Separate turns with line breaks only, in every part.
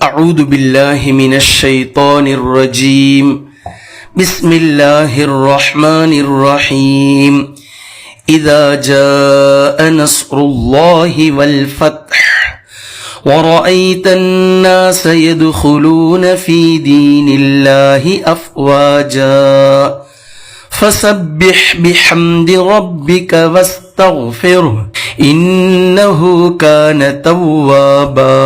أعوذ بالله من الشيطان الرجيم بسم الله الرحمن الرحيم إذا جاء نصر الله والفتح ورأيت الناس يدخلون في دين الله أفواجا فسبح بحمد ربك واستغفره إنه كان توابا.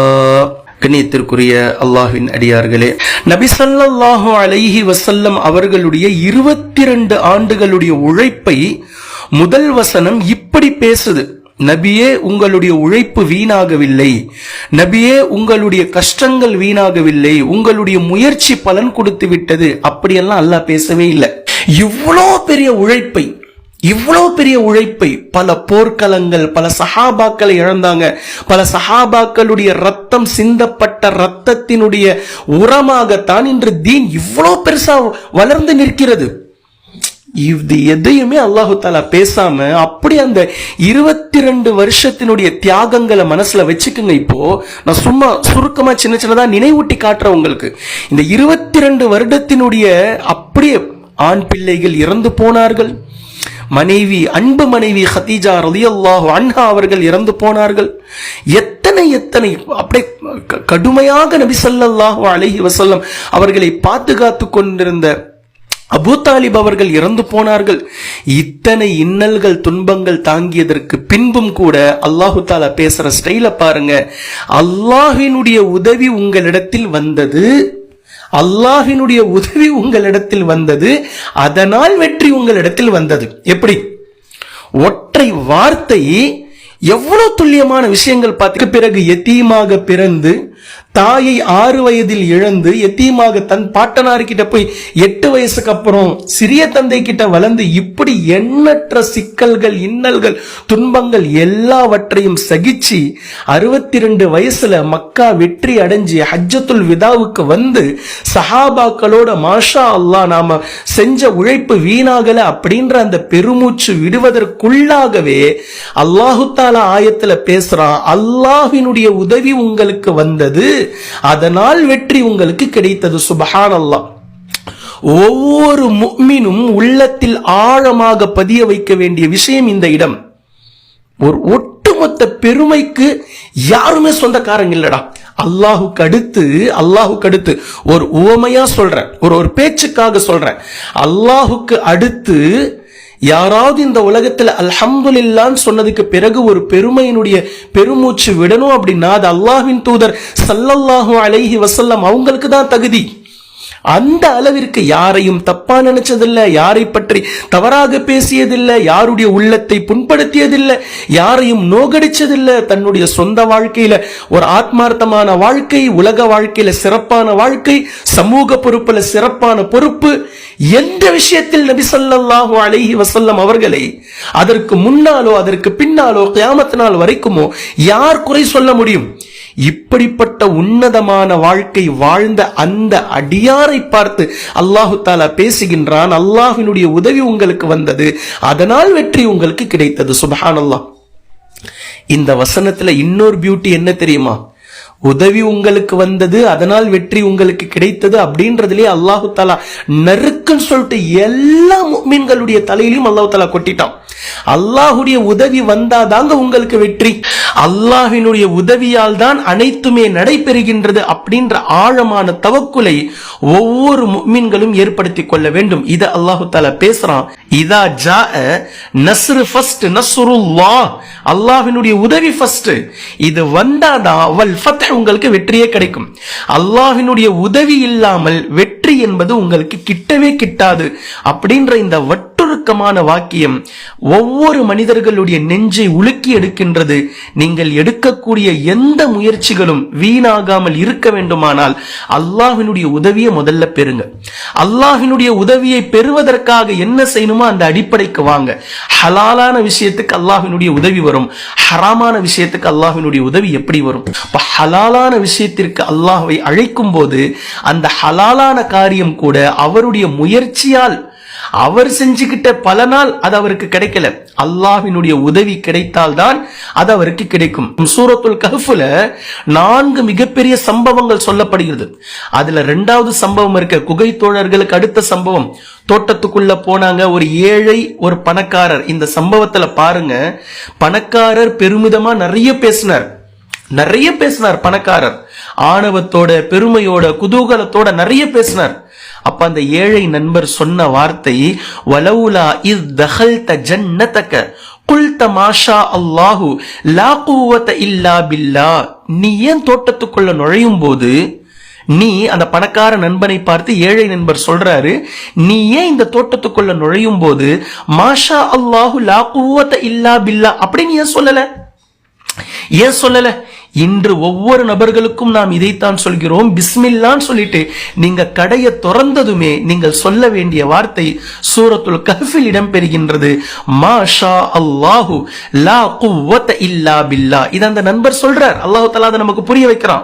கண்ணியத்திற்குரிய அல்லாஹ்வின் அடியார்களே, நபி ஸல்லல்லாஹு அலைஹி வஸல்லம் அவர்களுடைய 22 ஆண்டுகளுடைய உழைப்பை முதல் வசனம் இப்படி பேசுது. நபியே, உங்களுடைய உழைப்பு வீணாகவில்லை, நபியே உங்களுடைய கஷ்டங்கள் வீணாகவில்லை, உங்களுடைய முயற்சி பலன் கொடுத்து விட்டது, அப்படியெல்லாம் அல்லாஹ் பேசவே இல்லை. இவ்வளோ பெரிய உழைப்பை பல போர்க்களங்கள், பல சஹாபாக்களை இழந்தாங்க. பல சஹாபாக்களுடைய ரத்தம் சிந்தப்பட்ட ரத்தத்தினுடைய உரமாகத்தான் இன்று தீன் இவ்வளோ பெருசா வளர்ந்து நிற்கிறது. இது எதையுமே அல்லாஹு தாலா பேசாம அப்படி அந்த 22 வருஷத்தினுடைய தியாகங்களை மனசுல வச்சுக்குங்க. இப்போ நான் சும்மா சுருக்கமா சின்னதா நினைவூட்டி காட்டுறேன் உங்களுக்கு. இந்த 22 வருடத்தினுடைய அப்படியே ஆண் பிள்ளைகள் இறந்து போனார்கள், அன்பு மனைவி ஹதீஜா ரலியல்லாஹு அன்ஹா அவர்கள் இறந்து போனார்கள். எத்தனை அப்படியே கடுமையாக நபி ஸல்லல்லாஹு அலைஹி வஸல்லம் அவர்களை பாதுகாத்து கொண்டிருந்த அபூ தாலிப் அவர்கள் இறந்து போனார்கள். இத்தனை இன்னல்கள் துன்பங்கள் தாங்கியதற்கு பின்பும் கூட அல்லாஹு தாலா பேசுற ஸ்டைல பாருங்க. அல்லாஹ்வினுடைய உதவி உங்களிடத்தில் வந்தது, அல்லாஹ்வினுடைய உதவி உங்களிடத்தில் வந்தது, அதனால் வெற்றி உங்களிடத்தில் வந்தது. எப்படி? ஒற்றை வார்த்தை எவ்வளவு துல்லியமான விஷயங்கள் பார்த்து. பிறகு எத்தீமாக பிறந்து தாயை 6 வயதில் இழந்து எத்தீமாக தன் பாட்டனார்கிட்ட போய் 8 வயசுக்கு அப்புறம் சிறிய தந்தை கிட்ட வளர்ந்து இப்படி எண்ணற்ற சிக்கல்கள், இன்னல்கள், துன்பங்கள் எல்லாவற்றையும் சகிச்சு 62 வயசுல மக்கா வெற்றி அடைஞ்சு ஹஜ்ஜத்துல் விதாவுக்கு வந்து சஹாபாக்களோட மாஷா அல்லாஹ் நாம செஞ்ச உழைப்பு வீணாகல அப்படின்ற அந்த பெருமூச்சு விடுவதற்குள்ளாகவே அல்லாஹு தாலா ஆயத்துல பேசுறான், அல்லாஹ்வினுடைய உதவி உங்களுக்கு வந்தது, அதனால் வெற்றி உங்களுக்கு கிடைத்தது. சுப்ஹானல்லாஹ். ஒவ்வொரு முஃமினும் உள்ளத்தில் ஆழமாக பதிய வைக்க வேண்டிய விஷயம் இந்த இடம். ஒரு ஒட்டுமொத்த பெருமைக்கு யாருமே சொந்தக்காரங்க இல்லடா. அல்லாஹுக்கு அடுத்து ஒரு உவமையா சொல்றேன், ஒரு பேச்சுக்காக சொல்றேன். அல்லாஹுக்கு அடுத்து யாராவது இந்த உலகத்துல அல்ஹம்துலில்லாஹ்னு சொன்னதுக்கு பிறகு ஒரு பெருமையினுடைய பெருமூச்சு விடணும் அப்படின்னா அது அல்லாஹ்வின் தூதர் ஸல்லல்லாஹு அலைஹி வஸல்லம் அவங்களுக்கு தான் தகுதி. அந்த அளவிற்கு யாரையும் தப்பா நினைச்சதில்லை, யாரை பற்றி தவறாக பேசியதில்லை, யாருடைய உள்ளத்தை புண்படுத்தியதில்லை, யாரையும் நோகடிச்சதில்லை. தன்னுடைய சொந்த வாழ்க்கையில ஒரு ஆத்மார்த்தமான வாழ்க்கை, உலக வாழ்க்கையில சிறப்பான வாழ்க்கை, சமூக பொறுப்புல சிறப்பான பொறுப்பு, எந்த விஷயத்தில் நபி ஸல்லல்லாஹு அலைஹி வஸல்லம் அவர்களை அதற்கு முன்னாலோ அதற்கு பின்னாலோ கியாமத் நாள் வரைக்குமோ யார் குறை சொல்ல முடியும்? இப்படிப்பட்ட உன்னதமான வாழ்க்கை வாழ்ந்த அந்த அடியாரை பார்த்து அல்லாஹு தாலா பேசுகின்றான், அல்லாஹ்வினுடைய உதவி உங்களுக்கு வந்தது, அதனால் வெற்றி உங்களுக்கு கிடைத்தது. சுப்ஹானல்லாஹ். இந்த வசனத்துல இன்னொரு பியூட்டி என்ன தெரியுமா? உதவி உங்களுக்கு வந்தது, அதனால் வெற்றி உங்களுக்கு கிடைத்தது அப்படின்றதுலயே அல்லாஹு தாலா நறுக்குன்னு சொல்லிட்டு எல்லா முஃமின்களுடைய தலையிலும் அல்லாஹு தாலா கொட்டிட்டான். அல்லாஹுடைய உதவி வந்தாதாங்க உங்களுக்கு வெற்றி, அல்லாஹ்வினுடைய உதவியால் தான் அனைத்துமே நடைபெறுகின்றது அப்படின்ற ஆழமான தவக்குலை ஒவ்வொரு முஃமின்களும் ஏற்படுத்திக் கொள்ள வேண்டும். இத அல்லாஹு தஆலா பேசுறான். இதா ஜாஅ நஸ்ரு ஃபர்ஸ்ட், நஸ்ருல்லாஹ், அல்லாஹ்வினுடைய உதவி ஃபர்ஸ்ட். இது வந்தாதான் வல் ஃபத்ஹ், உங்களுக்கு வெற்றியே கிடைக்கும். அல்லாஹ்வினுடைய உதவி இல்லாமல் வெற்றி என்பது உங்களுக்கு கிட்டவே கிட்டாது அப்படின்ற இந்த வட்டுருக்கமான வாக்கியம் ஒவ்வொரு மனிதர்களுடைய நெஞ்சை உலுக்கி எடுக்கின்றது. நீங்கள் எடுக்கக்கூடிய எந்த முயற்சிகளும் வீணாகாமல் இருக்க வேண்டுமானால் அல்லாஹ்வினுடைய உதவியை முதல்ல பெறுங்க. அல்லாஹ்வினுடைய உதவியை பெறுவதற்காக என்ன செய்யணுமோ அந்த அடிப்படைக்கு வாங்க. ஹலாலான விஷயத்துக்கு அல்லாஹ்வினுடைய உதவி வரும், ஹராமான விஷயத்துக்கு அல்லாஹ்வினுடைய உதவி எப்படி வரும்? ஹலாலான விஷயத்திற்கு அல்லாஹ்வை அழைக்கும் போது அந்த ஹலாலான காரியம் கூட அவருடைய முயற்சியால் அவர் செஞ்சுக்கிட்ட பல நாள் அது அவருக்கு கிடைக்கல. அல்லாஹ்வினுடைய உதவி கிடைத்தால்தான் அது அவருக்கு கிடைக்கும். சூரத்துல் கஹ்ஃப்ல 4 மிகப்பெரிய சம்பவங்கள் சொல்லப்படுகிறது. அதுல 2வது சம்பவம் இருக்க குகை தோழர்களுக்கு அடுத்த சம்பவம். தோட்டத்துக்குள்ள போனாங்க, ஒரு ஏழை ஒரு பணக்காரர். இந்த சம்பவத்துல பாருங்க, பணக்காரர் பெருமிதமா நிறைய பேசினார். பணக்காரர் ஆணவத்தோட, பெருமையோட, குதூகலத்தோட நிறைய பேசினார். அப்ப அந்த ஏழை நண்பர் சொன்ன வார்த்தை, வலவுலா இஸ் தஹல்த ஜன்னதக குல்த மாஷா அல்லாஹு லா குவத இல்லா பில்லாஹ். நீ ஏன் தோட்டத்துக்குள்ள நுழையும் போது, நீ அந்த பணக்கார நண்பனை பார்த்து ஏழை நண்பர் சொல்றாரு, நீ ஏன் இந்த தோட்டத்துக்குள்ள நுழையும் போது மாஷா அல்லாஹு லா குவத இல்லா பில்லாஹ் அப்படின்னு ஏன் சொல்லல? இன்று ஒவ்வொரு நபர்களுக்கும் நாம் இதைத்தான் சொல்கிறோம். பிஸ்மில்லான்னு சொல்லிட்டு நீங்க கடையை திறந்ததுமே நீங்கள் சொல்ல வேண்டிய வார்த்தை சூரத்துல் கஹ்ஃபில் இடம்பெறுகின்றது, மாஷா அல்லாஹு லா குவத இல்லா பில்லாஹ். இது அந்த நண்பர் சொல்றார். அல்லாஹ் தஆலா அதை நமக்கு புரிய வைக்கிறான்.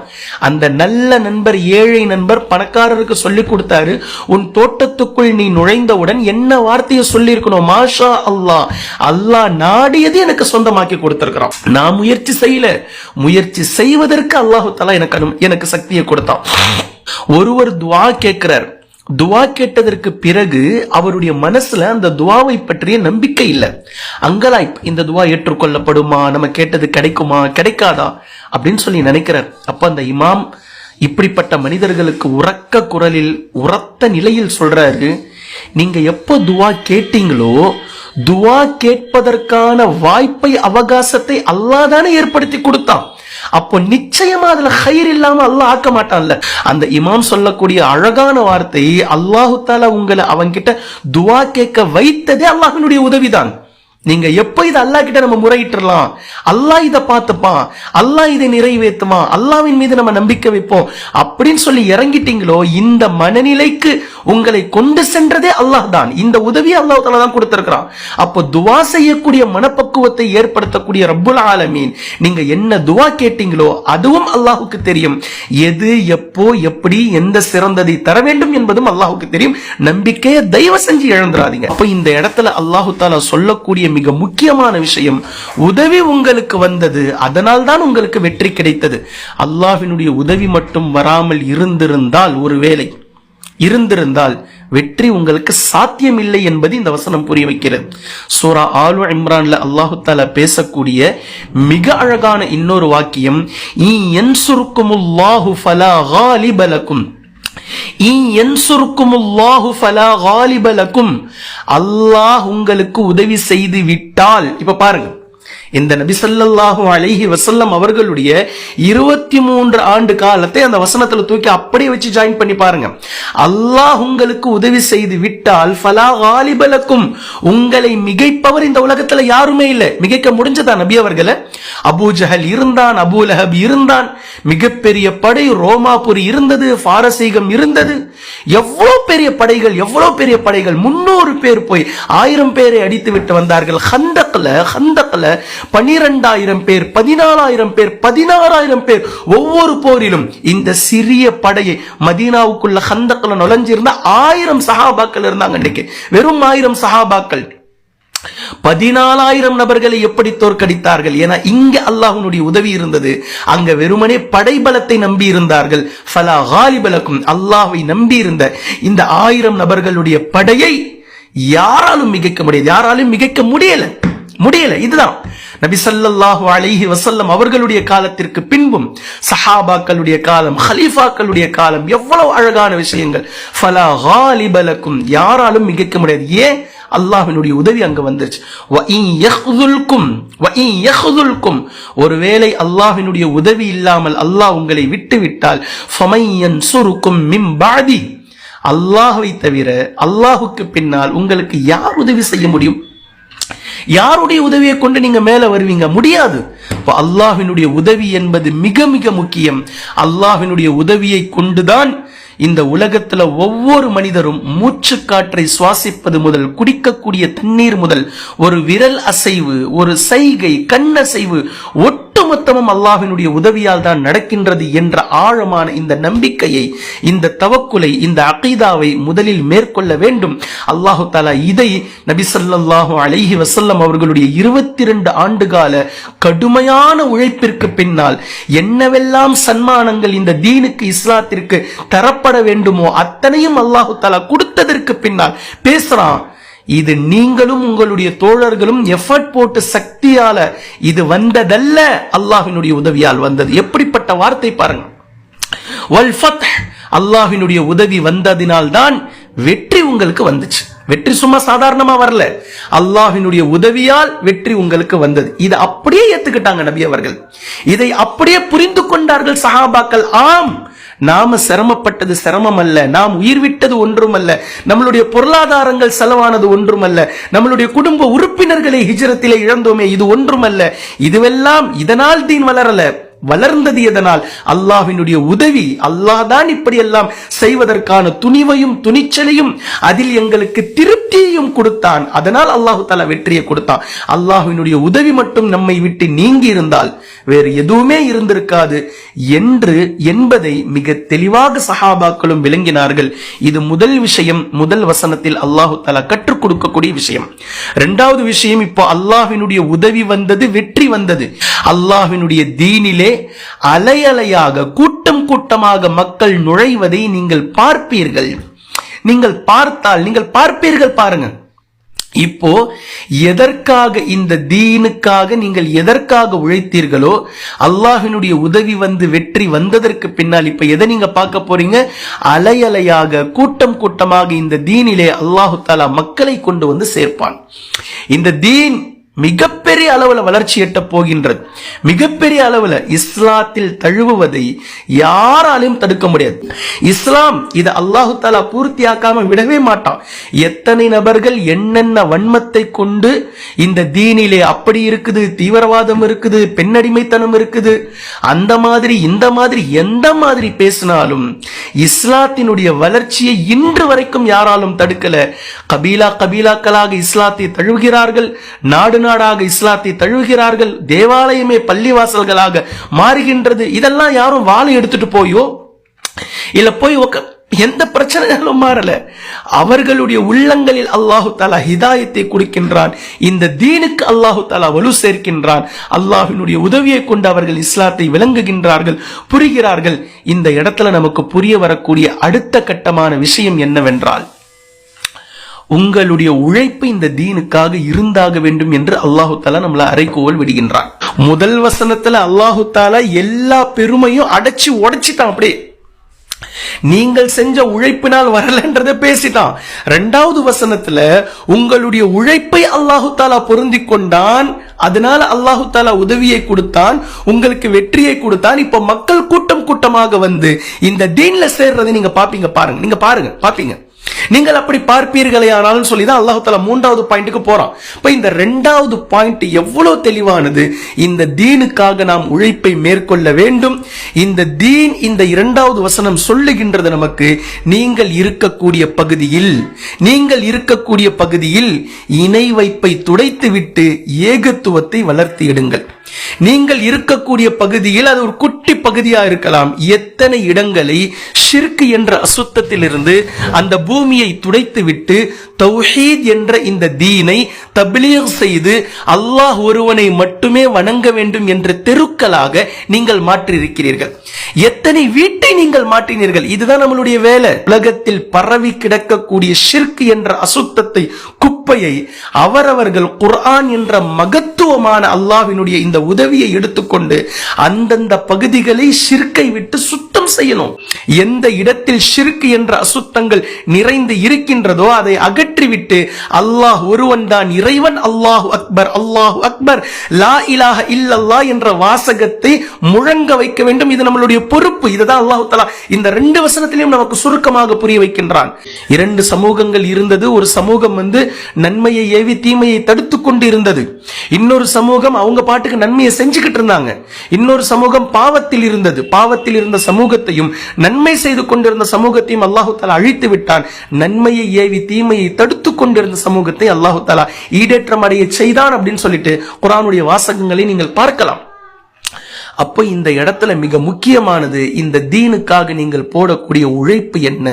அந்த நல்ல நண்பர், ஏழை நண்பர் பணக்காரருக்கு சொல்லி கொடுத்தாரு, உன் தோட்டத்துக்குள் நீ நுழைந்தவுடன் என்ன வார்த்தையை சொல்லி இருக்கணும்? மாஷா அல்லாஹ், அல்லாஹ் நாடியது எனக்கு சொந்தமாக்கி கொடுத்திருக்கிறான். நான் முயற்சி செய்யல, முயற்சி செய்வதற்கு அல்லாஹ் தஆலா எனக்கு சக்தியை கொடுத்தான். ஒருவர் துஆ கேட்கிறார். துஆ கேட்டதற்கு பிறகு அவருடைய மனசுல அந்த துஆவை பற்றிய நம்பிக்கை இல்ல. அங்கலாய்ப்பு, இந்த துஆ ஏற்றுக்கொள்ளப்படுமா, நம்ம கேட்டது கிடைக்குமா, கிடைக்காதா அப்படின்னு சொல்லி நினைக்கிறார். அப்ப அந்த இமாம் இப்படிப்பட்ட மனிதர்களுக்கு உரக்க குரலில், உரத்த நிலையில் சொல்றாரு, நீங்க எப்போ துஆ கேட்டீங்களோ, துஆ கேட்பதற்கான வாய்ப்பை, அவகாசத்தை அல்லாஹ் தானே ஏற்படுத்தி கொடுத்தான். அப்போ நிச்சயமா அதுல கயிறு இல்லாம அல்லாஹ் ஆக்க மாட்டான்ல. அந்த இமாம் சொல்லக்கூடிய அழகான வார்த்தை, அல்லாஹு தஆலா உங்களை அவன்கிட்ட துஆ கேட்க வைத்ததே அல்லாஹ்வினுடைய உதவிதான். நீங்க எப்ப இதை அல்லாஹ் கிட்ட நம்ம முறையிட்டுறலாம், அல்லாஹ் இதை பார்த்துப்பான், அல்லாஹ் இதை நிறைவேற்றுமா, அல்லாஹ்வின் மீது நம்ம நம்பிக்கை வைப்போம் அப்படின்னு சொல்லி இறங்கிட்டீங்களோ, இந்த மனநிலைக்கு உங்களை கொண்டு சென்றதே அல்லாஹ் தான். இந்த உதவியை அல்லாஹ் தஆலா தான் கொடுத்திருக்கிறான். அப்போ துஆ செய்யக்கூடிய மனப்பக்குவத்தை ஏற்படுத்தக்கூடிய ரப்புல் ஆலமீன், நீங்க என்ன துஆ கேட்டீங்களோ அதுவும் அல்லாஹ்வுக்கு தெரியும். எது, எப்போ, எப்படி, எந்த சிறந்ததை தர வேண்டும் என்பதும் அல்லாஹ்வுக்கு தெரியும். நம்பிக்கையை தயவு செஞ்சு இழந்துடாதீங்க. அப்போ இந்த இடத்துல அல்லாஹ் தஆலா சொல்லக்கூடிய மிக முக்கியமான விஷயம், உதவி உங்களுக்கு வந்தது, அதனால் தான் உங்களுக்கு வெற்றி கிடைத்தது. அல்லாஹ்வினுடைய உதவி மட்டும் வராமல் இருந்திருந்தால் வெற்றி உங்களுக்கு சாத்தியமில்லை என்பது இந்த வசனம் புரிய வைக்கிறது. சூரா ஆலு இம்ரான்ல அல்லாஹு தஆலா பேசக்கூடிய மிக அழகான இன்னொரு வாக்கியம், யன்சுருக்குமுல்லாஹு ஃபலா காலிப லக்கும், அல்லாஹ் உங்களுக்கு உதவி செய்து விட்டால். இப்ப பாருங்க, இந்த நபி ஸல்லல்லாஹு அலைஹி வஸல்லம் அவர்களுடைய 23 ஆண்டு காலத்தை அந்த வசனத்துல தூக்கி அப்படியே வச்சு ஜாயின் பண்ணி பாருங்க. அல்லாஹ் உங்களுக்கு உதவி செய்து விட்டால் ஃபலா காலிப லக்கும், உங்களை மிகைப்பவர் இந்த உலகத்துல யாருமே இல்லை. மிகைக்க முடிஞ்சதா நபி அவர்களை? அபூ ஜஹல் இருந்தான், அபூ லஹப் இருந்தான், மிகப்பெரிய படை ரோமாபுரி இருந்தது, பாரசீகம் இருந்தது. எவ்வளவு பெரிய படைகள், 300 பேர் போய் 1000 பேரை அடித்து விட்டு வந்தார்கள். ஹந்தக்ல 12,000 பேர், 14,000 பேர், 16,000 பேர். ஒவ்வொரு போரிலும் இந்த சிறிய படையை, மதீனாவுக்குள்ள ஹந்தக்ல நுழைஞ்சிருந்த 1000 சஹாபாக்கள் இருந்தாங்க. இன்னைக்கு வெறும் 1000 சஹாபாக்கள் 14,000 நபர்களை எப்படி தோற்கடித்தார்கள்? ஏன்னா இங்க அல்லாஹ்வுடைய உதவி இருந்தது, அங்க வெறுமனே படைபலத்தை நம்பி இருந்தார்கள். ஃபலா காலிப லக்கும், அல்லாஹ்வை நம்பி இருந்த இந்த 1000 நபர்களுடைய படையை யாராலும் மிகைக்க முடியல. இதுதான் நபி ஸல்லல்லாஹு அலைஹி வஸல்லம் அவர்களுடைய காலத்திற்கு பின்பும் சஹாபாக்களுடைய காலம், ஹலீஃபாக்களுடைய காலம், எவ்வளவு அழகான விஷயங்கள். ஃபலா காலிப லக்கும், யாராலும் மிகைக்க முடியாது. ஏன்? அல்லாஹ்வினுடைய உதவி அங்க வந்துருச்சு. ஒருவேளை அல்லாஹ்வினுடைய உதவி இல்லாமல் அல்லாஹ் உங்களை விட்டு விட்டால், அல்லாஹ்வை தவிர, அல்லாஹுக்கு பின்னால் உங்களுக்கு யார் உதவி செய்ய முடியும்? யாருடைய உதவியை கொண்டு நீங்க மேல வருவீங்க? முடியாது. அல்லாஹ்வினுடைய உதவி என்பது மிக மிக முக்கியம். அல்லாஹ்வினுடைய உதவியை கொண்டுதான் இந்த உலகத்துல ஒவ்வொரு மனிதரும் மூச்சு காற்றை சுவாசிப்பது முதல், குடிக்கக்கூடிய தண்ணீர் முதல், ஒரு விரல் அசைவு, ஒரு சைகை, கண்ணசைவு, ஒட்டு ஒட்டுமொத்தமும் அல்லாஹ்வினுடைய உதவியால் தான் நடக்கின்றது என்ற ஆழமான இந்த நம்பிக்கையை, இந்த தவக்குலை, இந்த அகீதாவை முதலில் மேற்கொள்ள வேண்டும். அல்லாஹு தஆலா இதை நபி ஸல்லல்லாஹு அலைஹி வஸல்லம் அவர்களுடைய 22 ஆண்டுகால கடுமையான உழைப்பிற்கு பின்னால் என்னவெல்லாம் சன்மானங்கள் இந்த தீனுக்கு, இஸ்லாத்திற்கு தரப்பட வேண்டுமோ அத்தனையும் அல்லாஹு தஆலா கொடுத்ததற்கு பின்னால் பேசுறான். இது நீங்களும் உங்களுடைய தோழர்களும் எஃபர்ட் போட்டு சக்தியால இது வந்ததல்ல, அல்லாஹ்வினுடைய உதவியால் வந்தது. எப்படிப்பட்ட வார்த்தை பாருங்க. வல் ஃபத்ஹ், அல்லாஹ்வினுடைய உதவி வந்ததினால் தான் வெற்றி உங்களுக்கு வந்துச்சு. வெற்றி சும்மா சாதாரணமா வரல, அல்லாஹ்வினுடைய உதவியால் வெற்றி உங்களுக்கு வந்தது. இதை அப்படியே ஏத்துக்கிட்டாங்க நபி அவர்கள். இதை அப்படியே புரிந்து கொண்டார்கள் சஹாபாக்கள். ஆம், நாம சிரமப்பட்டது சிரமம் அல்ல, நாம் உயிர் விட்டது ஒன்றுமல்ல, நம்மளுடைய பொருளாதாரங்கள் செலவானது ஒன்றுமல்ல, நம்மளுடைய குடும்ப உறுப்பினர்களை ஹிஜ்ரத்திலே இழந்தோமே இது ஒன்றுமல்ல. இதுவெல்லாம் இதனால் தீன் வளரல, வளர்ந்தது எதனால்? அல்லாஹ்வினுடைய உதவி. அல்லாஹ் தான் இப்படி எல்லாம் செய்வதற்கான துணிவையும் துணிச்சலையும் அதில் எங்களுக்கு திருப்தியையும் கொடுத்தான். அதனால் அல்லாஹு தஆலா வெற்றியை கொடுத்தான். அல்லாஹ்வினுடைய உதவி மட்டும் நம்மை விட்டு நீங்கி இருந்தால் வேறு எதுவுமே இருந்திருக்காது என்பதை மிக தெளிவாக சஹாபாக்களும் விளங்கினார்கள். இது முதல் விஷயம், முதல் வசனத்தில் அல்லாஹு தஆலா கற்றுக் கொடுக்கக்கூடிய விஷயம். இரண்டாவது விஷயம், இப்போ அல்லாஹ்வினுடைய உதவி வந்தது, வெற்றி வந்தது. அல்லாஹ்வினுடைய தீனிலே அலை அலையாக, கூட்டம் கூட்டமாக மக்கள் நுழைவதை நீங்கள் பார்ப்பீர்கள். நீங்கள் பார்த்தால் நீங்கள் பார்ப்பீர்கள். பாருங்க, இப்போ எதற்காக இந்த தீனுக்காக நீங்கள் எதற்காக உழைத்தீர்களோ அல்லாஹ்வினுடைய உதவி வந்து வெற்றி வந்ததற்கு பின்னால் இப்ப எதை நீங்க பார்க்க போறீங்க? அலை அலையாக, கூட்டம் கூட்டமாக இந்த தீனிலே அல்லாஹு தஆலா மக்களை கொண்டு வந்து சேர்ப்பான். இந்த தீன் மிகப்பெரிய அளவுல வளர்ச்சி எட்ட போகின்றது. மிகப்பெரிய அளவுல இஸ்லாத்தில் தழுவுவதை யாராலும் தடுக்க முடியாது. இஸ்லாம் இதை அல்லாஹு தஆலா பூர்த்தியாக்காம விடவே மாட்டான். எத்தனை நபர்கள் என்னென்ன வன்மத்தை கொண்டு இந்த தீனிலே அப்படி இருக்குது, தீவிரவாதம் இருக்குது, பெண்ணடிமைத்தனம் இருக்குது, அந்த மாதிரி இந்த மாதிரி எந்த மாதிரி பேசினாலும் இஸ்லாத்தினுடைய வளர்ச்சியை இன்று வரைக்கும் யாராலும் தடுக்கல. கபீலாக்களாக இஸ்லாத்தை தழுவுகிறார்கள், நாடு நாடாக இஸ்லாத்தை தழுவுகிறார்கள், தேவாலயமே பள்ளிவாசல்களாக மாறுகின்றது. இதெல்லாம் யாரும் வாளை எடுத்துட்டு போயோ இல்ல போய் எந்த பிரச்சனைகளும் மாறல. அவர்களுடைய உள்ளங்களில் அல்லாஹு தஆலா ஹிதாயத்தை கொடுக்கின்றான். இந்த தீனுக்கு அல்லாஹு தஆலா வலு சேர்க்கின்றான். அல்லாஹ்வினுடைய உதவியை கொண்டு அவர்கள் இஸ்லாத்தை விளங்குகின்றார்கள், புரிகிறார்கள். இந்த இடத்துல நமக்கு புரிய வரக்கூடிய அடுத்த கட்டமான விஷயம் என்னவென்றால், உங்களுடைய உழைப்பு இந்த தீனுக்காக இருந்தாக வேண்டும் என்று அல்லாஹு தஆலா நம்மள அறைகோல் விடுகின்றான். முதல் வசனத்துல அல்லாஹு தஆலா எல்லா பெருமையும் அடைச்சு உடைச்சிட்டான். அப்படியே நீங்கள் செஞ்ச உழைப்பினால் வரலன்றதை பேசிட்டான். இரண்டாவது வசனத்துல உங்களுடைய உழைப்பை அல்லாஹு தஆலா பொருந்தி கொண்டான், அதனால அல்லாஹு தஆலா உதவியை கொடுத்தான், உங்களுக்கு வெற்றியை கொடுத்தான். இப்ப மக்கள் கூட்டம் கூட்டமாக வந்து இந்த தீன்ல சேர்றதை நீங்க பாப்பீங்க. பாருங்க, நீங்க பாருங்க, பாப்பீங்க. நீங்கள் அப்படி பார்ப்பீர்களே ஆனாலும் சொல்லிதான் அல்லாஹ் தஆலா மூன்றாவது பாயிண்ட்டுக்கு போறான். இப்ப இந்த இரண்டாவது பாயிண்ட் எவ்வளவு தெளிவானது. இந்த தீனுக்காக நாம் உழைப்பை மேற்கொள்ள வேண்டும். இந்த தீன், இந்த இரண்டாவது வசனம் சொல்லுகின்றது நமக்கு, நீங்கள் இருக்கக்கூடிய பகுதியில் இணை வைப்பை துடைத்துவிட்டு ஏகத்துவத்தை வளர்த்திடுங்கள். நீங்கள் இருக்கக்கூடிய பகுதியில் அது ஒரு குட்டி பகுதியா இருக்கலாம். எத்தனை இடங்களை ஷிர்க் என்ற அசுத்தத்திலிருந்து அந்த பூமியை துடைத்துவிட்டு தௌஹீத் என்ற இந்த தீனை தப்லீக் செய்து அல்லாஹ் ஒருவனை மட்டுமே வணங்க வேண்டும் என்ற தெருக்களாக நீங்கள் மாற்றியிருக்கிறீர்கள். எத்தனை வீட்டை நீங்கள் மாற்றினீர்கள். இதுதான் நம்மளுடைய வேலை. உலகத்தில் பரவி கிடக்கக்கூடிய ஷிர்க் என்ற அசுத்தத்தை, குப்பையை அவரவர்கள் குர்ஆன் என்ற மகத்துவமான அல்லாஹ்வினுடைய இந்த உதவியை எடுத்துக்கொண்டு அந்தந்த பகுதிகளை ஷிர்க்கை விட்டு சுத்தம் செய்யணும். எந்த இடத்தில் ஷிர்க் என்ற அசுத்தங்கள் நிறைந்து இருக்கின்றதோ அதை அகற்றிவிட்டு அல்லாஹ் ஒருவன் தான் இறைவன், அல்லாஹு அக்பர், அல்லாஹு அக்பர், லா இலாஹ இல்லல்லாஹ் என்ற வாசகத்தை முழங்க வைக்க வேண்டும். இது நம்மளுடைய பொறுப்பு. இதுதான் அல்லாஹ் தஆலா இந்த ரெண்டு வசனத்திலும் நமக்கு சுருக்கமாக புரிய வைக்கின்றான். இரண்டு சமூகங்கள் இருந்தது. ஒரு சமூகம் நன்மையை ஏவி தீமையை தடுத்து கொண்டு இருந்தது. இன்னொரு சமூகம் அவங்க பாட்டுக்கு நன்மையை செஞ்சுக்கிட்டு இருந்தாங்க. இன்னொரு சமூகம் பாவத்தில் இருந்தது. பாவத்தில் இருந்த சமூகத்தையும் நன்மை செய்து கொண்டிருந்த சமூகத்தையும் அல்லாஹு தஆலா அழித்து விட்டான். நன்மையை ஏவி தீமையை தடுத்து கொண்டிருந்த சமூகத்தை அல்லாஹு தஆலா ஈடேற்றம் அடைய செய்தான் அப்படின்னு சொல்லிட்டு குர்ஆனுடைய வாசகங்களை நீங்கள் பார்க்கலாம். அப்போ இந்த இடத்துல மிக முக்கியமானது, இந்த தீனுக்காக நீங்கள் போடக்கூடிய உழைப்பு என்ன?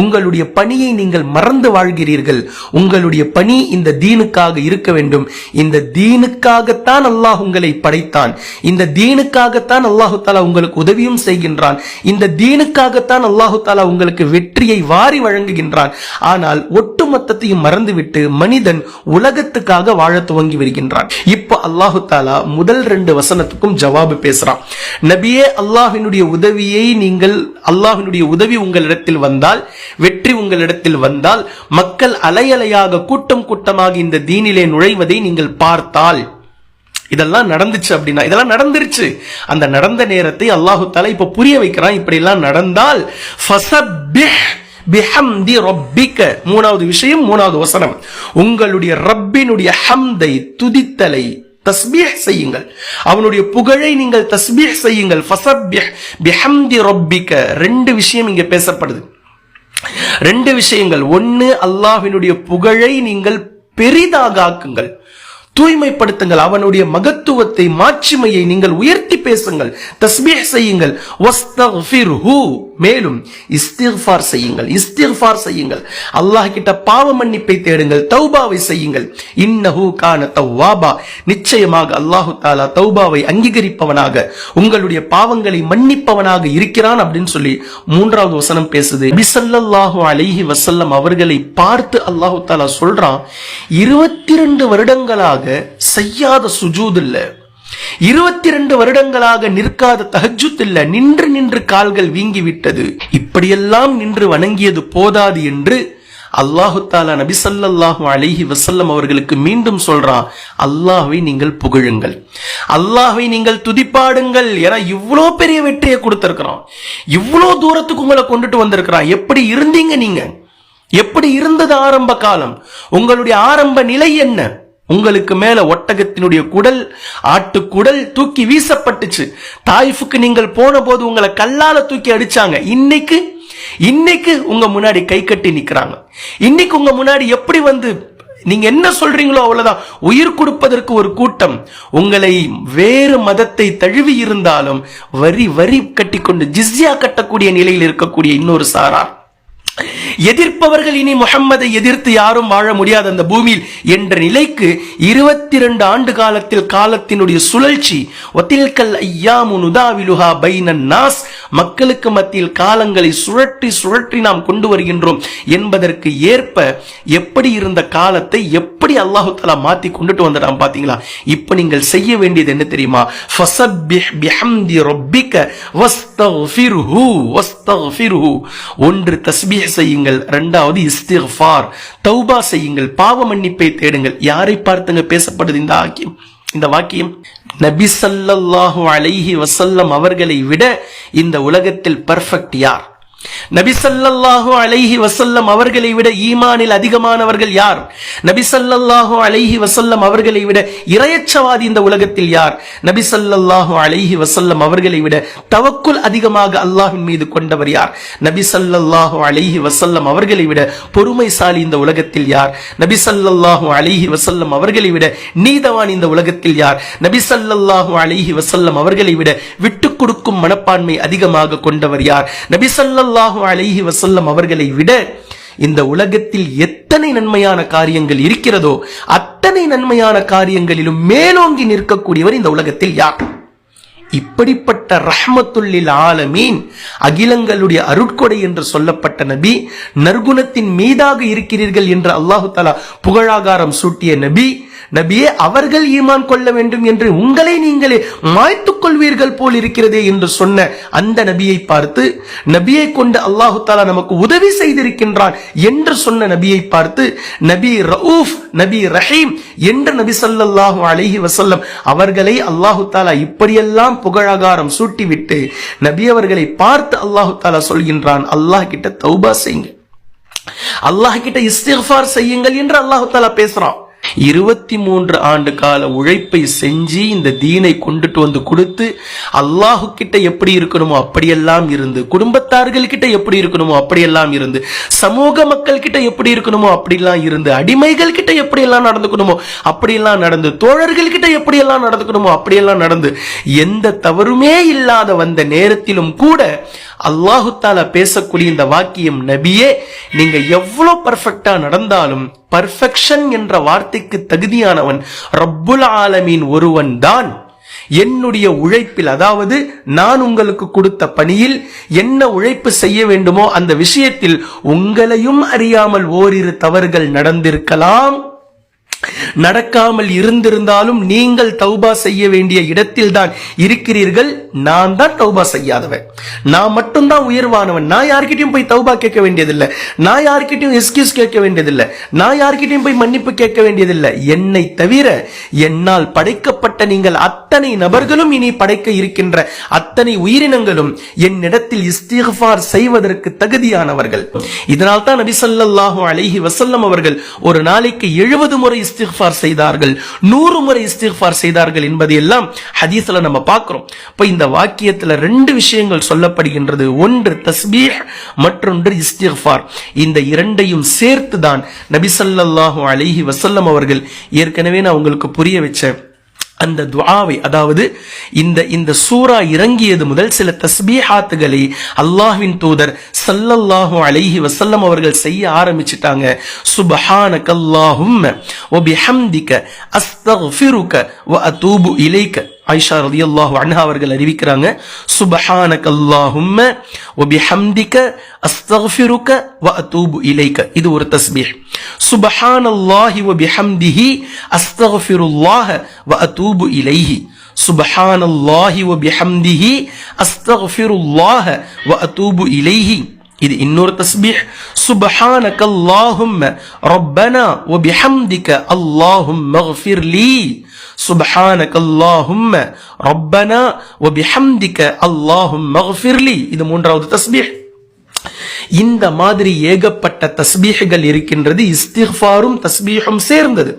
உங்களுடைய பணியை நீங்கள் மறந்து வாழ்கிறீர்கள். உங்களுடைய பணி இந்த தீனுக்காக இருக்க வேண்டும். இந்த தீனுக்காகத்தான் அல்லாஹ் உங்களை படைத்தான். இந்த தீனுக்காகத்தான் அல்லாஹு தாலா உங்களுக்கு உதவியும் செய்கின்றான். இந்த தீனுக்காகத்தான் அல்லாஹு தாலா உங்களுக்கு வெற்றியை வாரி வழங்குகின்றான். ஆனால் ஒட்டுமொத்தத்தையும் மறந்துவிட்டு மனிதன் உலகத்துக்காக வாழ துவங்கி வருகின்றான். இப்போ அல்லாஹு தாலா முதல் 2 வசனத்துக்கும் ஜவாபு பேசுறான். நபியே, அல்லாஹ்வினுடைய உதவி உங்களிடத்தில் வந்தால், வெற்றி உங்களிடத்தில் வந்தால், மக்கள் அலையலையாக கூட்டம் கூட்டமாக இந்த தீனிலே நுழைவதை நீங்கள் பார்த்தால், இதெல்லாம் நடந்துச்சு அப்படின்னா, இதெல்லாம் நடந்துருச்சு. அந்த நடந்த நேரத்தை அல்லாஹு தஆலா இப்ப புரிய வைக்கிறான். இப்படி எல்லாம் நடந்தால் ஃபஸப்பிஹ் பிஹம்தி ரப்பிக. 3வது விஷயம், 3வது வசனம், உங்களுடைய ரப்பினுடைய ஹம்தை, துதித்தலை தஸ்பீஹ் செய்யுங்கள். அவனுடைய புகழை நீங்கள் தஸ்பீஹ் செய்யுங்கள். ஃபஸப்பிஹ் பிஹம்தி ரப்பிக. 2 விஷயம் இங்க பேசப்படுது. 2 விஷயங்கள். 1, அல்லாஹ்வினுடைய புகழை நீங்கள் பெரிதாக ஆக்குங்கள், தூய்மைப்படுத்துங்கள். அவனுடைய மகத்துவத்தை, மாட்சிமையை நீங்கள் உயர்த்தி பேசுங்கள், தஸ்பீஹ் செய்யுங்கள். வஸ்தக்ஃபிர்ஹு, மேலும் இஸ்திக்ஃபார் செய்யுங்கள். இஸ்திக்ஃபார் செய்யுங்கள். அல்லாஹ் கிட்ட பாவ மன்னிப்பை தேடுங்கள், தௌபாவை செய்யுங்கள். இன்னஹு கான தவ்வாபா, நிச்சயமாக அல்லாஹு தஆலா தௌபாவை அங்கீகரிப்பவனாக, உங்களுடைய பாவங்களை மன்னிப்பவனாக இருக்கிறான் அப்படின்னு சொல்லி 3வது வசனம் பேசுது. நபி ஸல்லல்லாஹு அலைஹி வஸல்லம் அவர்களை பார்த்து அல்லாஹு தஆலா சொல்றான், 22 வருடங்களாக செய்யாத சுஜூத் இல்ல, 22 வருடங்களாக நிற்காத தஹஜ்ஜுத் இல்ல, நின்று நின்று கால்கள் வீங்கி விட்டது. இப்படியெல்லாம் நின்று வணங்கியது போதாது என்று அல்லாஹு தஆலா நபி ஸல்லல்லாஹு அலைஹி வஸல்லம் அவர்களுக்கு மீண்டும் சொல்றான், அல்லாஹ்வை நீங்கள் புகழுங்கள், அல்லாஹ்வை நீங்கள் துதிப்பாடுங்கள். ஏன்னா இவ்வளோ பெரிய வெற்றியை கொடுத்திருக்கிறான், இவ்வளோ தூரத்துக்கு உங்களை கொண்டுட்டு வந்திருக்கிறான். எப்படி இருந்தீங்க நீங்க? எப்படி இருந்தது ஆரம்ப காலம்? உங்களுடைய ஆரம்ப நிலை என்ன? உங்களுக்கு மேல ஒட்டகத்தினுடைய குடல், ஆட்டுக்குடல் தூக்கி வீசப்பட்டுச்சு. தாயிஃபுக்கு நீங்கள் போன போது உங்களை கல்லால தூக்கி அடிச்சாங்க. இன்னைக்கு உங்க முன்னாடி கை கட்டி நிக்கிறாங்க. இன்னைக்கு உங்க முன்னாடி எப்படி வந்து நீங்க என்ன சொல்றீங்களோ அவ்வளவுதான். உயிர் கொடுப்பதற்கு ஒரு கூட்டம், உங்களை வேறு மதத்தை தழுவி இருந்தாலும் வரி கட்டிக்கொண்டு ஜிஸ்யா கட்டக்கூடிய நிலையில் இருக்கக்கூடிய இன்னொரு சாரார், எதிர்ப்பவர்கள் இனி முஹம்மதை எதிர்த்து யாரும் வாழ முடியாது அந்த பூமியில் என்ற நிலைக்கு 22 ஆண்டு காலத்தில் காலத்தினுடைய சுழற்சி, வதில்கல் ஐயாமு நுதாவிலுஹா பைனன் நாஸ், மக்களுக்கு மத்தியில் காலங்களை சுழற்றி சுழற்றி நாம் கொண்டு வருகின்றோம் என்பதற்கு ஏற்ப எப்படி இருந்த காலத்தை எப்படி அல்லாஹு தஆலா மாத்தி கொண்டுட்டு வந்துட்டான் பாத்தீங்களா? இப்ப நீங்கள் செய்ய வேண்டியது என்ன தெரியுமா? ஃபஸப்பிஹ் பிஹம்தி ரப்பிக வஸ்தக்ஃபிர்ஹு. ஒன்று தஸ்பீஹ் செய்யுங்கள், 2வது இஸ்திக்ஃபார், தௌபா செய்யுங்கள், பாவ மன்னிப்பை தேடுங்கள். யாரை பார்த்துங்க பேசப்படுது இந்த வாக்கியம்? நபி ஸல்லல்லாஹு அலைஹி வஸல்லம் அவர்களை விட இந்த உலகத்தில் பெர்ஃபெக்ட் யார்? நபி ஸல்லல்லாஹு அலைஹி வஸல்லம் அவர்களை விட ஈமானில் அதிகமானவர்கள் யார்? நபி ஸல்லல்லாஹு அலைஹி வஸல்லம் அவர்களை விட இறையச்சவாதி இந்த உலகத்தில் யார்? நபி ஸல்லல்லாஹு அலைஹி வஸல்லம் அவர்களை விட தவக்குல் அதிகமாக அல்லாஹ்வின் மீது கொண்டவர் யார்? நபி ஸல்லல்லாஹு அலைஹி வஸல்லம் அவர்களை விட பொறுமைசாலி இந்த உலகத்தில் யார்? நபி ஸல்லல்லாஹு அலைஹி வஸல்லம் அவர்களை விட நீதவான் இந்த உலகத்தில் யார்? நபி ஸல்லல்லாஹு அலைஹி வஸல்லம் அவர்களை விட விட்டுக் கொடுக்கும் மனப்பான்மை அதிகமாக கொண்டவர் யார்? நபி ஸல்லல்லாஹு அலைஹி வஸல்லம் அவர்களை விட இந்த உலகத்தில் எத்தனை நன்மையான காரியங்கள் இருக்கிறதோ அத்தனை நன்மையான காரியங்களிலும் மேலோங்கி நிற்கக்கூடியவர் இந்த உலகத்தில் யார்? இப்படிப்பட்ட ரஹ்மத்துல்லில் ஆலமீன், அகிலங்களுடைய அருட்கொடை என்று சொல்லப்பட்ட நபி, நற்குணத்தின் மீதாக இருக்கிறீர்கள் என்று அல்லாஹு தஆலா புகழாகாரம் சூட்டிய நபி, நபியே அவர்கள் ஈமான் கொள்ள வேண்டும் என்று உங்களை நீங்களே மாய்த்துக் கொள்வீர்கள் போல் இருக்கிறதே என்று சொன்ன அந்த நபியை பார்த்து, நபியை கொண்டு அல்லாஹு தஆலா நமக்கு உதவி செய்திருக்கின்றான் என்று சொன்ன நபியை பார்த்து, நபி ரഊஃப், நபி ரஹீம் என்று நபி ஸல்லல்லாஹு அலைஹி வஸல்லம் அவர்களை அல்லாஹு தஆலா இப்படியெல்லாம் புகழாகாரம் சூட்டிவிட்டு நபி அவர்களை பார்த்து அல்லாஹு தஆலா சொல்கின்றான், அல்லாஹ் கிட்ட தௌபா செய்யுங்க, அல்லாஹ் கிட்ட இஸ்திக்ஃபார் செய்யுங்கள் என்று அல்லாஹு தஆலா பேசுறான். 23 ஆண்டு கால உழைப்பை செஞ்சு இந்த தீனை கொண்டுட்டு வந்து கொடுத்து அல்லாஹு கிட்ட எப்படி இருக்கணுமோ அப்படியெல்லாம் இருந்து, குடும்பத்தார்கள் கிட்ட எப்படி இருக்கணுமோ அப்படியெல்லாம் இருந்து, சமூக மக்கள் கிட்ட எப்படி இருக்கணுமோ அப்படியெல்லாம் இருந்து, அடிமைகள் கிட்ட எப்படியெல்லாம் நடந்துக்கணுமோ அப்படியெல்லாம் நடந்து, தோழர்கள் கிட்ட எப்படியெல்லாம் நடந்துக்கணுமோ அப்படியெல்லாம் நடந்து, எந்த தவறுமே இல்லாத வந்த நேரத்திலும் கூட அல்லாஹு தாலா பேசக்கூடிய இந்த வாக்கியம், நபியே நீங்க எவ்வளவு பர்ஃபெக்டா நடந்தாலும் பர்ஃபெக்ஷன் என்ற வார்த்தைக்கு தகுதியானவன் ரப்புல் ஆலமீன் ஒருவன் தான். என்னுடைய உழைப்பில், அதாவது நான் உங்களுக்கு கொடுத்த பணியில் என்ன உழைப்பு செய்ய வேண்டுமோ அந்த விஷயத்தில் உங்களையும் அறியாமல் ஓரிரு தவறுகள் நடந்திருக்கலாம். நடக்காமல் இருந்திருந்தாலும் நீங்கள் தௌபா செய்ய வேண்டிய இடத்தில் தான் இருக்கிறீர்கள். நான் தான் தௌபா செய்யாதவன், நான் மட்டும்தான் உயர்வானவன். நான் யார்கிட்டயும் போய் தௌபா கேட்க வேண்டியதில்லை, நான் யார்கிட்டயும் எக்ஸ்கியூஸ் கேட்க வேண்டியதில்லை, நான் யார்கிட்டயும் போய் மன்னிப்பு கேட்க வேண்டியதில்லை. என்னை தவிர என்னால் படைக்கப்பட்ட நீங்கள் அத்தனை நபர்களும், இனி படைக்க இருக்கின்ற அத்தனை உயிரினங்களும் என்னிடத்தில் இஸ்திக்ஃபார் செய்வதற்கு தகுதியானவர்கள். இதனால் தான் நபி ஸல்லல்லாஹு அலைஹி வஸல்லம் அவர்கள் ஒரு நாளைக்கு 70 முறை இஸ்திக்ஃபார் செய்தார்கள், 100 முறை இஸ்திக்ஃபார் செய்தார்கள் என்பதை எல்லாம் ஹதீஸ்ல நம்ம பார்க்கிறோம். இப்ப இந்த வாக்கியத்துல 2 விஷயங்கள் சொல்லப்படுகின்றது. ஒன்று தஸ்பீஹ், மற்றொன்று இஸ்திக்ஃபார். இந்த இரண்டையும் சேர்த்து தான் நபி ஸல்லல்லாஹு அலைஹி வஸல்லம் அவர்கள் ஏற்கனவே நான் உங்களுக்கு புரிய வச்சேன் அந்த துஆவை, அதாவது இந்த சூரா இறங்கியது முதல் சில தஸ்பீஹாத்துகளை அல்லாஹ்வின் தூதர் ஸல்லல்லாஹு அலைஹி வஸல்லம் அவர்கள் செய்ய ஆரம்பிச்சிட்டாங்க. சுப்ஹானக்கல்லாஹும்ம வ பிஹம்திக அஸ்தக்ஃபிருக வ அதூபு இலைக. ஆயிஷா ரலியல்லாஹு அன்ஹா அவர்கள் அறிவிக்கிறாங்க, சுப்ஹானக்கல்லாஹும்ம வ பிஹம்திக அஸ்தக்ஃபிருக வ அதூபு இலைக. இது ஒரு தஸ்பீஹ். சுப்ஹானல்லாஹி வ பிஹம்திஹி அஸ்தக்ஃபிருல்லாஹ வ அதூபு இலைஹி. சுப்ஹானல்லாஹி வ பிஹம்திஹி அஸ்தக்ஃபிருல்லாஹ வ அதூபு இலைஹி. இது இன்னொரு தஸ்பீஹ். சுப்ஹானக்கல்லாஹும்ம ரப்பனா வ பிஹம்திக அல்லாஹும்ம இக்ஃபிர்லி. சுப்ஹானக்கல்லாஹும்ம ரப்பனா வ பிஹம்திக அல்லாஹும்ம இக்ஃபிர்லி. இது மூன்றாவது தஸ்பீஹ். இந்த மாதிரி ஏகப்பட்ட தஸ்பீஹ்கள் இருக்கின்றது. இஸ்திக்ஃபாரும் தஸ்பீஹும் சேர்ந்தது.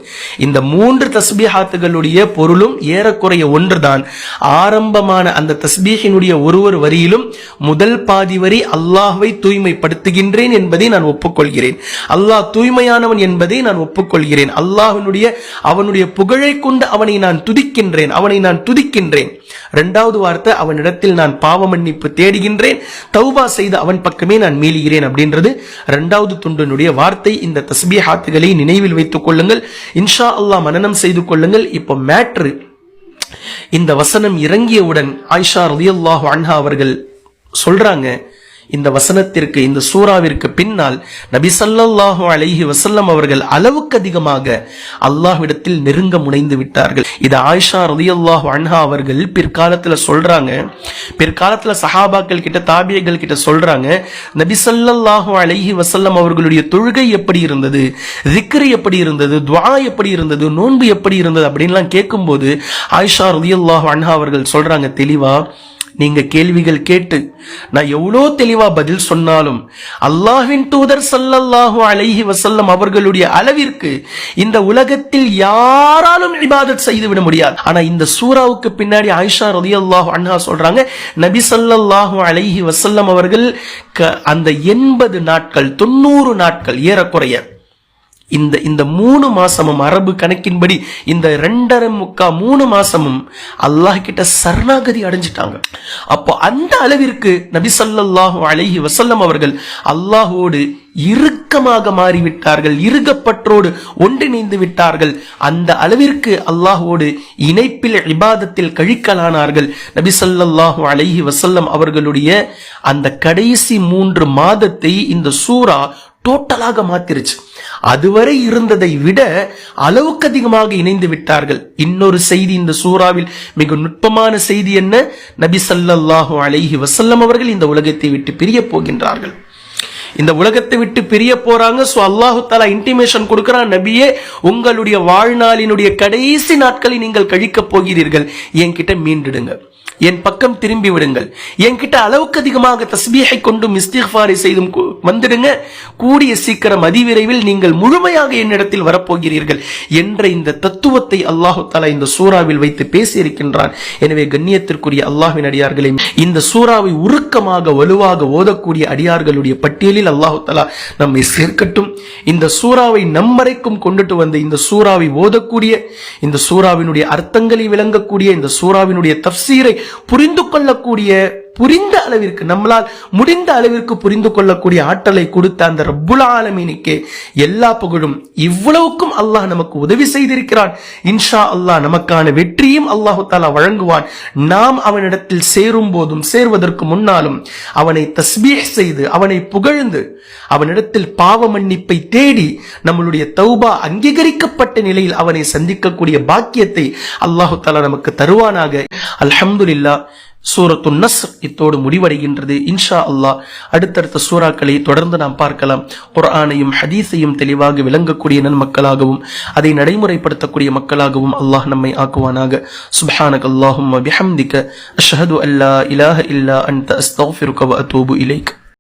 இந்த 3 தஸ்பீஹாத்துகளுடைய பொருளும் ஏறக்குறைய ஒன்றுதான். ஆரம்பமான அந்த தஸ்பீஹினுடைய ஒரு வரியிலும் முதல் பாதி வரி அல்லாஹ்வை தூய்மைப்படுத்துகின்றேன் என்பதை நான் ஒப்புக்கொள்கிறேன், அல்லாஹ் தூய்மையானவன் என்பதை நான் ஒப்புக்கொள்கிறேன், அவனுடைய புகழை கொண்டு அவனை நான் துதிக்கின்றேன். 2வது வார்த்தை, அவனிடத்தில் நான் பாவ மன்னிப்பு தேடுகின்றேன், தௌபா செய்து அவன் பக்கமே நான் மீளுகிறேன் அப்படின்றது 2வது துண்டினுடைய வார்த்தை. இந்த தஸ்பீஹாத்துகளை நினைவில் வைத்துக் கொள்ளுங்கள், இன்ஷா அல்லாஹ் மனனம் செய்து கொள்ளுங்கள். இப்போ மேட்ரு, இந்த வசனம் இறங்கியவுடன் ஆயிஷா ரலியல்லாஹு அன்ஹா அவர்கள் சொல்றாங்க, இந்த வசனத்திற்கு, இந்த சூராவிற்கு பின்னால் நபி ஸல்லல்லாஹு அலைஹி வஸல்லம் அவர்கள் அளவுக்கு அதிகமாக அல்லாஹ்விடத்தில் நெருங்க முனைந்து விட்டார்கள். இது ஆயிஷா ரலியல்லாஹு அன்ஹா அவர்கள் பிற்காலத்துல சொல்றாங்க. பிற்காலத்துல சஹாபாக்கள் கிட்ட, தாபியங்கள் கிட்ட சொல்றாங்க, நபி ஸல்லல்லாஹு அலைஹி வஸல்லம் அவர்களுடைய தொழுகை எப்படி இருந்தது, திக்ர் எப்படி இருந்தது, துஆ எப்படி இருந்தது, நோன்பு எப்படி இருந்தது அப்படின்லாம் கேட்கும்போது ஆயிஷா ரலியல்லாஹு அன்ஹா அவர்கள் சொல்றாங்க, தெளிவா நீங்க கேள்விகள் கேட்டு நான் எவ்வளோ தெளிவா பதில் சொன்னாலும் அல்லாஹ்வின் தூதர் ஸல்லல்லாஹு அலைஹி வஸல்லம் அவர்களுடைய அளவிற்கு இந்த உலகத்தில் யாராலும் இபாதத் செய்து விட முடியாது. ஆனா இந்த சூராவுக்கு பின்னாடி ஆயிஷா ரலியல்லாஹு அன்ஹா சொல்றாங்க, நபி ஸல்லல்லாஹு அலைஹி வஸல்லம் அவர்கள் அந்த 80 நாட்கள் 90 நாட்கள் ஏறக்குறைய இந்த 3 மாசமும், அரபு கணக்கின்படி இந்த 2.25-3 மாசமும் அல்லாஹ் கிட்ட சரணாகதி அடைஞ்சிட்டாங்க. அப்போ அந்த அளவிற்கு நபி ஸல்லல்லாஹு அலைஹி வஸல்லம் அவர்கள் அல்லாஹோடு இறுக்கமாக மாறிவிட்டார்கள், இறுகப்பற்றோடு ஒன்றிணைந்து விட்டார்கள். அந்த அளவிற்கு அல்லாஹோடு இணைப்பில் இபாதத்தில் கழிக்கலானார்கள். நபி ஸல்லல்லாஹு அலைஹி வஸல்லம் அவர்களுடைய அந்த கடைசி 3 மாதத்தை இந்த சூரா டோட்டலாக மாத்திருச்சு. அதுவரை இருந்ததை விட அளவுக்கு அதிகமாக இணைந்து விட்டார்கள். இன்னொரு செய்தி இந்த சூறாவில் மிக நுட்பமான செய்தி என்ன? நபி ஸல்லல்லாஹு அலைஹி வஸல்லம் அவர்கள் இந்த உலகத்தை விட்டு பிரிய போகின்றார்கள். இந்த உலகத்தை விட்டு பிரிய போறாங்க. சோ அல்லாஹு தஆலா இன்டிமேஷன் கொடுக்கிறான், நபியே உங்களுடைய வாழ்நாளினுடைய கடைசி நாட்களை நீங்கள் கழிக்க போகிறீர்கள், என்கிட்ட மீண்டுடுங்க. என் பக்கம் திரும்பி விடுங்கள், என்கிட்ட அளவுக்கு அதிகமாக தஸ்பீஹை கொண்டும் இஸ்திக்ஃபாரை செய்தும் வந்துடுங்க, கூடிய சீக்கிரம் அதிவிரைவில் நீங்கள் முழுமையாக என்னிடத்தில் வரப்போகிறீர்கள் என்ற இந்த தத்துவத்தை அல்லாஹு தஆலா இந்த சூறாவில் வைத்து பேசியிருக்கின்றான். எனவே கண்ணியத்திற்குரிய அல்லாஹ்வின் அடியார்களே, இந்த சூறாவை உருக்கமாக வலுவாக ஓதக்கூடிய அடியார்களுடைய பட்டியலில் அல்லாஹு தஆலா நம்மை சேர்க்கட்டும். இந்த சூறாவை நம்மரைக்கும் கொண்டுட்டு வந்து இந்த சூறாவை ஓதக்கூடிய, இந்த சூறாவினுடைய அர்த்தங்களை விளங்கக்கூடிய, இந்த சூறாவினுடைய தஃப்சீரை புரிந்து கொள்ளக்கூடிய, புரிந்த அளவிற்கு நம்மளால் முடிந்த அளவிற்கு புரிந்து கொள்ளக்கூடிய ஆற்றலை கொடுத்த அந்த ரப்புல் ஆலமீனுக்கே எல்லா புகழும். இவ்வளவுக்கும் அல்லாஹ் நமக்கு உதவி செய்திருக்கிறான். இன்ஷா அல்லாஹ் நமக்கான வெற்றியும் அல்லாஹு தஆலா வழங்குவான். நாம் அவனிடத்தில் சேரும் போதும் சேர்வதற்கு முன்னாலும் அவனை தஸ்பீஹ் செய்து, அவனை புகழ்ந்து, அவனிடத்தில் பாவ மன்னிப்பை தேடி நம்மளுடைய தௌபா அங்கீகரிக்கப்பட்ட நிலையில் அவனை சந்திக்கக்கூடிய பாக்கியத்தை அல்லாஹு தஆலா நமக்கு தருவானாக. அல்ஹம்துலில்லாஹ். சூரத்துன் நஸ்ர் இத்தோடு முடிவடைகின்றது. இன்ஷா அல்லாஹ் அடுத்தடுத்த சூறாக்களை தொடர்ந்து நாம் பார்க்கலாம். குர்ஆனையும் ஹதீஸையும் தெளிவாக விளங்கக்கூடிய நன்மக்களாகவும் அதை நடைமுறைப்படுத்தக்கூடிய மக்களாகவும் அல்லாஹ் நம்மை ஆக்குவானாக. சுப்ஹானக அல்லாஹும்ம பிஹம்திக அஷ்ஹது அல்லா இலாஹ இல்லா அன்த அஸ்தக்ஃபிருக வ அத்தூபு இலைக்.